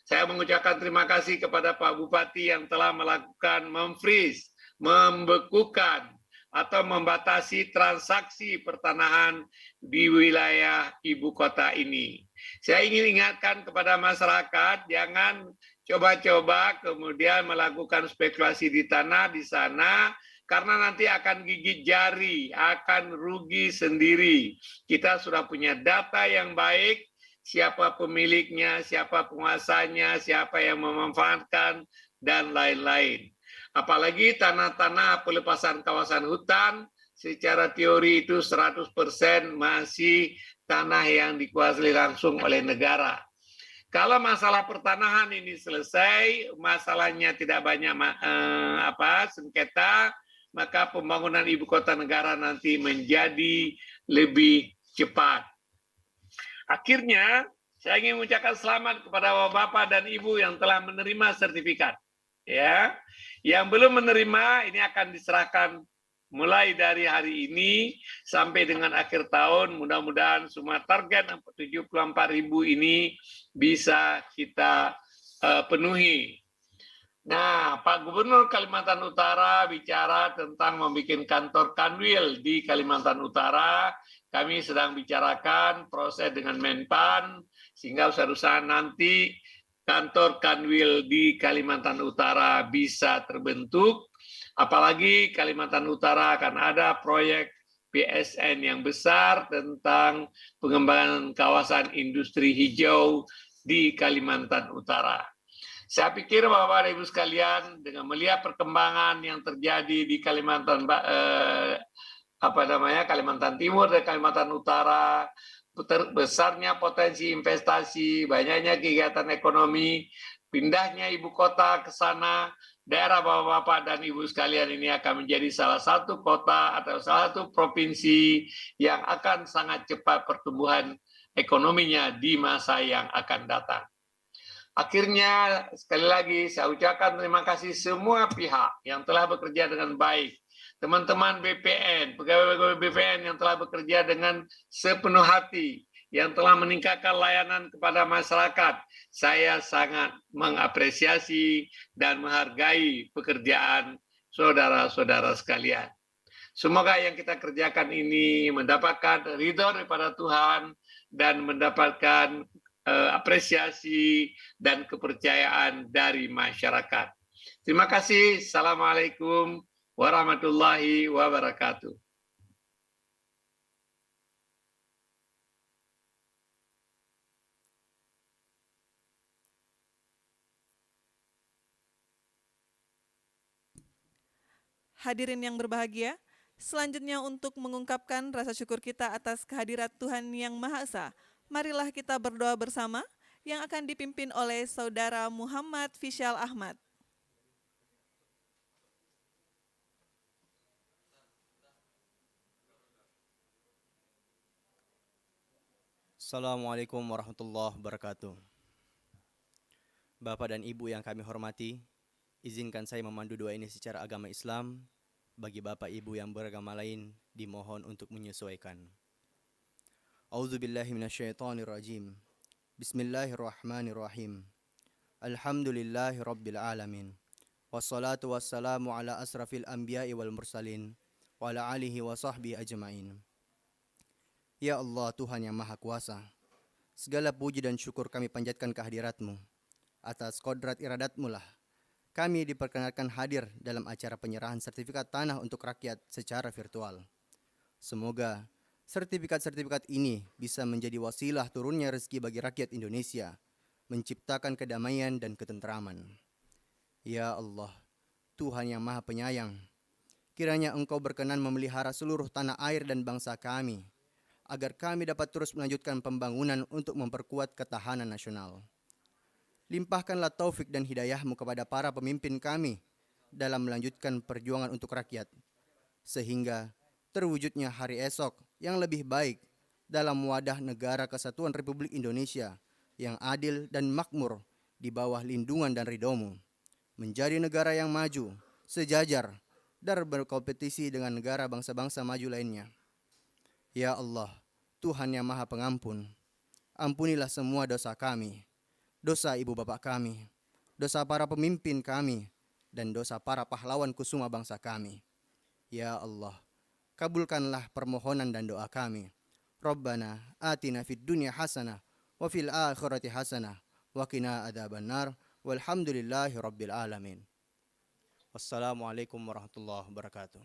Saya mengucapkan terima kasih kepada Pak Bupati yang telah melakukan memfreeze, membekukan atau membatasi transaksi pertanahan di wilayah ibu kota ini. Saya ingin ingatkan kepada masyarakat, jangan coba-coba kemudian melakukan spekulasi di tanah di sana, karena nanti akan gigit jari, akan rugi sendiri. Kita sudah punya data yang baik, siapa pemiliknya, siapa penguasanya, siapa yang memanfaatkan, dan lain-lain. Apalagi tanah-tanah pelepasan kawasan hutan, secara teori itu 100% masih tanah yang dikuasai langsung oleh negara. Kalau masalah pertanahan ini selesai, masalahnya tidak banyak sengketa, maka pembangunan ibu kota negara nanti menjadi lebih cepat. Akhirnya, saya ingin mengucapkan selamat kepada Bapak dan Ibu yang telah menerima sertifikat. Ya, yang belum menerima ini akan diserahkan mulai dari hari ini sampai dengan akhir tahun. Mudah-mudahan semua target 74.000 ini bisa kita penuhi. Nah, Pak Gubernur Kalimantan Utara bicara tentang membuat kantor Kanwil di Kalimantan Utara. Kami sedang bicarakan proses dengan Menpan, sehingga usaha-usaha nanti kantor Kanwil di Kalimantan Utara bisa terbentuk. Apalagi Kalimantan Utara akan ada proyek PSN yang besar tentang pengembangan kawasan industri hijau di Kalimantan Utara. Saya pikir Bapak dan Ibu sekalian, dengan melihat perkembangan yang terjadi di Kalimantan Kalimantan Timur dan Kalimantan Utara, besarnya potensi investasi, banyaknya kegiatan ekonomi, pindahnya ibu kota ke sana, daerah Bapak dan Ibu sekalian ini akan menjadi salah satu kota atau salah satu provinsi yang akan sangat cepat pertumbuhan ekonominya di masa yang akan datang. Akhirnya, sekali lagi saya ucapkan terima kasih semua pihak yang telah bekerja dengan baik. Teman-teman BPN, pegawai-pegawai BPN yang telah bekerja dengan sepenuh hati, yang telah meningkatkan layanan kepada masyarakat. Saya sangat mengapresiasi dan menghargai pekerjaan saudara-saudara sekalian. Semoga yang kita kerjakan ini mendapatkan ridho daripada Tuhan dan mendapatkan apresiasi dan kepercayaan dari masyarakat. Terima kasih. Assalamualaikum warahmatullahi wabarakatuh. Hadirin yang berbahagia, selanjutnya untuk mengungkapkan rasa syukur kita atas kehadirat Tuhan Yang Maha Esa, marilah kita berdoa bersama yang akan dipimpin oleh Saudara Muhammad Fishal Ahmad. Assalamualaikum warahmatullahi wabarakatuh. Bapak dan Ibu yang kami hormati, izinkan saya memandu doa ini secara agama Islam. Bagi Bapak Ibu yang beragama lain, dimohon untuk menyesuaikan. A'udzubillahi minasyaitonirrajim. Bismillahirrahmanirrahim. Alhamdulillahi rabbil alamin. Wassalatu wassalamu ala asrafil anbiya'i wal mursalin wa ala alihi wa sahbihi ajma'in. Ya Allah, Tuhan yang Maha Kuasa, segala puji dan syukur kami panjatkan kehadirat-Mu. Atas kodrat iradat-Mu lah kami diperkenalkan hadir dalam acara penyerahan sertifikat tanah untuk rakyat secara virtual. Semoga sertifikat-sertifikat ini bisa menjadi wasilah turunnya rezeki bagi rakyat Indonesia, menciptakan kedamaian dan ketentraman. Ya Allah, Tuhan yang Maha Penyayang, kiranya Engkau berkenan memelihara seluruh tanah air dan bangsa kami, agar kami dapat terus melanjutkan pembangunan untuk memperkuat ketahanan nasional. Limpahkanlah taufik dan hidayah-Mu kepada para pemimpin kami dalam melanjutkan perjuangan untuk rakyat, sehingga terwujudnya hari esok yang lebih baik dalam wadah negara kesatuan Republik Indonesia yang adil dan makmur di bawah lindungan dan ridho-Mu, menjadi negara yang maju, sejajar, dan berkompetisi dengan negara bangsa-bangsa maju lainnya. Ya Allah, Tuhan yang Maha Pengampun, ampunilah semua dosa kami, dosa ibu bapak kami, dosa para pemimpin kami, dan dosa para pahlawan kusuma bangsa kami. Ya Allah, kabulkanlah permohonan dan doa kami. Rabbana atina fid dunya hasanah wa fil akhirati hasanah wa qina adzabannar walhamdulillahi rabbil alamin. Wassalamualaikum warahmatullahi wabarakatuh.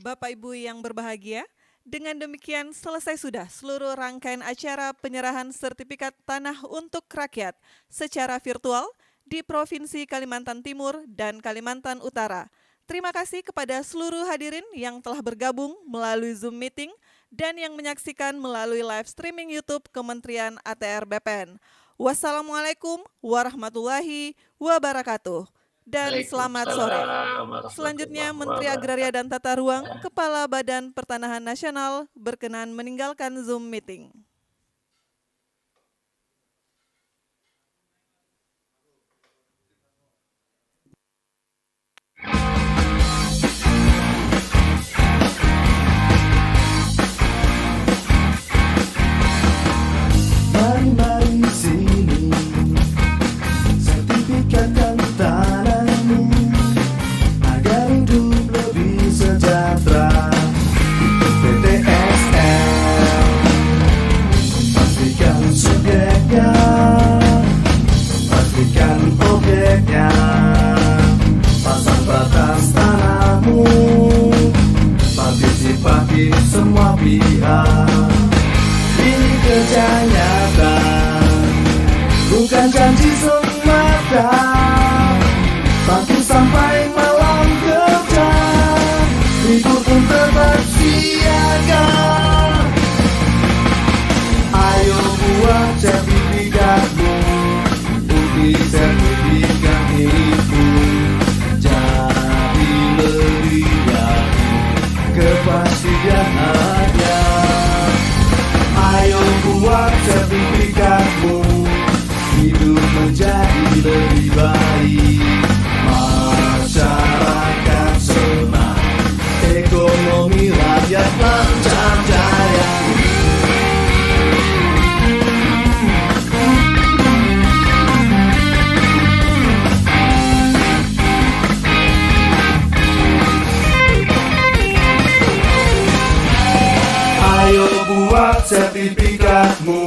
Bapak Ibu yang berbahagia, dengan demikian selesai sudah seluruh rangkaian acara penyerahan sertifikat tanah untuk rakyat secara virtual di Provinsi Kalimantan Timur dan Kalimantan Utara. Terima kasih kepada seluruh hadirin yang telah bergabung melalui Zoom meeting dan yang menyaksikan melalui live streaming YouTube Kementerian ATR BPN. Wassalamualaikum warahmatullahi wabarakatuh. Dan selamat sore. Selanjutnya Menteri Agraria dan Tata Ruang, Kepala Badan Pertanahan Nasional berkenan meninggalkan Zoom meeting. Mari sini, sertifikatkan tanahmu agar hidup lebih sejahtera. PTSL, pastikan subjeknya, pastikan objeknya, pasang batas tanahmu, partisipatif semua pihak. Ini kerja nyata, bukan janji semata. Pagi sampai malam kerja, libur pun tetap siaga. Ayo buat sertifikatmu, bukti sertifikat milikmu. Jadi lebih yakin, kepastian ada. Ayo buat sertifikatmu, hidup menjadi lebih baik. Masyarakat senang, ekonomi rakyat lancar jaya. Ayo buat sertifikatmu,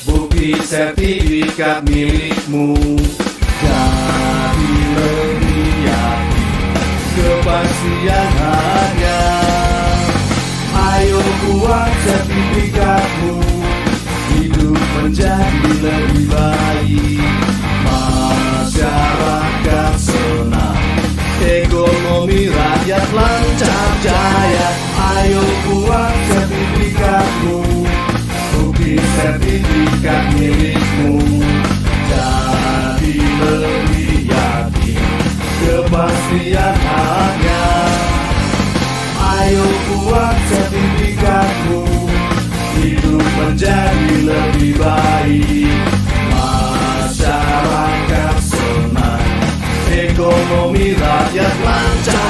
bukti sertifikat milikmu. Jadi lebih yakin, kepastian harga. Ayo buat sertifikatmu, hidup menjadi lebih baik. Masyarakat senang, ekonomi rakyat lancar jaya. Ayo buat sertifikatmu, bukti sertifikat milikmu. Jadi lebih yakin, kepastian harga. Ayo buat sertifikatmu, hidup menjadi lebih baik. Masyarakat senang, ekonomi rakyat lancar